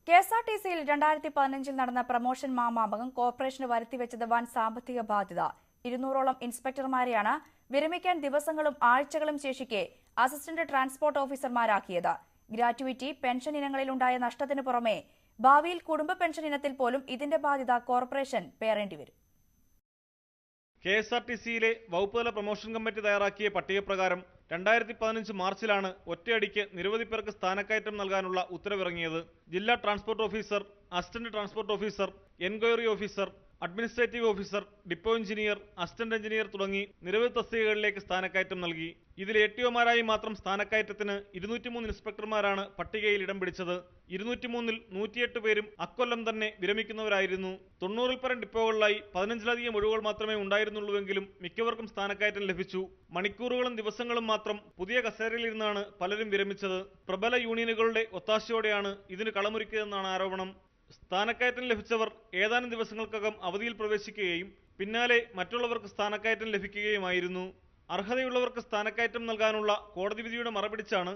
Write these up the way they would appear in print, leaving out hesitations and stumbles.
കെഎസ്ആർടിസിയിൽ 2015 നടന്ന promotion Mamankam corporation വരുത്തിവെച്ചത് വൻ സാമ്പത്തിക ബാധ്യത. 200ഓളം ഇൻസ്പെക്ടർമാരെയാണ് വിരമിക്കാൻ ദിവസങ്ങളും ആഴ്ചകളും ശേഷിക്കെ അസിസ്റ്റന്റ് ട്രാൻസ്പോർട്ട് ഓഫീസർമാരാക്കിയത്. ഗ്രാറ്റുവിറ്റി, പെൻഷൻ ഇനങ്ങളിലുണ്ടായ നഷ്ടത്തിനു പുറമെ ഭാവിയിൽ കുടുംബ പെൻഷൻ ഇനത്തിൽ പോലും ഇതിന്റെ ബാധ്യത കോർപ്പറേഷൻ പേറേണ്ടിവരും. കെഎസ്ആർടിസിയിലെ വകുപ്പുതല പ്രമോഷൻ കമ്മിറ്റി തയ്യാറാക്കിയ പട്ടികപ്രകാരം 2015 മാർച്ചിലാണ് ഒറ്റയടിക്ക് നിരവധി പേർക്ക് സ്ഥാനക്കയറ്റം നൽകാനുള്ള ഉത്തരവിറങ്ങിയത്. ജില്ലാ transport officer, assistant transport officer, enquiry officer, administrative officer, depot engineer, assistant engineer തുടങ്ങി നിരവധി തസ്തികകളിലേക്ക് സ്ഥാനക്കയറ്റം നൽകി. ഇതിൽ എടിഒമാരായി മാത്രം സ്ഥാനക്കയറ്റത്തിന് 203 ഇൻസ്പെക്ടർമാരാണ് പട്ടികയിൽ ഇടം പിടിച്ചത്. 203-ൽ 108 പേരും അക്കൊല്ലം തന്നെ വിരമിക്കുന്നവരായിരുന്നു. 90-ൽ പരം ഡിപ്പോകളിലായി 15ലധികം ഒഴിവുകൾ മാത്രമേ ഉണ്ടായിരുന്നുള്ളൂവെങ്കിലും മിക്കവർക്കും സ്ഥാനക്കയറ്റം ലഭിച്ചു. മണിക്കൂറുകളും ദിവസങ്ങളും മാത്രം പുതിയ കസേരയിലിരുന്നാണ് പലരും വിരമിച്ചത്. പ്രബല യൂണിയനുകളുടെ ഒത്താശയോടെയാണ് ഇതിന് കളമൊരുക്കിയതെന്നാണ് ആരോപണം. സ്ഥാനക്കയറ്റം ലഭിച്ചവർ ഏതാനും ദിവസങ്ങൾക്കകം അവധിയിൽ പ്രവേശിക്കുകയും പിന്നാലെ മറ്റുള്ളവർക്ക് സ്ഥാനക്കയറ്റം ലഭിക്കുകയുമായിരുന്നു. അർഹതയുള്ളവർക്ക് സ്ഥാനക്കയറ്റം നൽകാനുള്ള കോടതി വിധിയുടെ മറപിടിച്ചാണ്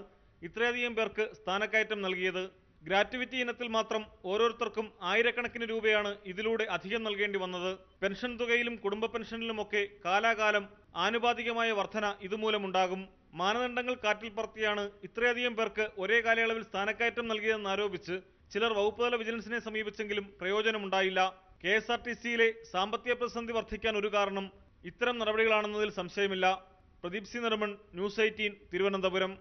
ഇത്രയധികം പേർക്ക് സ്ഥാനക്കയറ്റം നൽകിയത്. ഗ്രാറ്റുവിറ്റി ഇനത്തിൽ മാത്രം ഓരോരുത്തർക്കും ആയിരക്കണക്കിന് രൂപയാണ് ഇതിലൂടെ അധികം നൽകേണ്ടി വന്നത്. പെൻഷൻ തുകയിലും കുടുംബ പെൻഷനിലുമൊക്കെ കാലാകാലം ആനുപാതികമായ വർധന ഇതുമൂലമുണ്ടാകും. മാനദണ്ഡങ്ങൾ കാറ്റിൽ പറത്തിയാണ് ഇത്രയധികം പേർക്ക് ഒരേ കാലയളവിൽ സ്ഥാനക്കയറ്റം നൽകിയതെന്നാരോപിച്ച് ചിലർ വകുപ്പുതല വിജിലൻസിനെ സമീപിച്ചെങ്കിലും പ്രയോജനമുണ്ടായില്ല. കെഎസ്ആർടിസിയിലെ സാമ്പത്തിക പ്രതിസന്ധി വർദ്ധിക്കാൻ ഒരു കാരണം ഇത്തരം നടപടികളാണെന്നതിൽ സംശയമില്ല. Pradeep C Nirman, news 18, Thiruvananthapuram.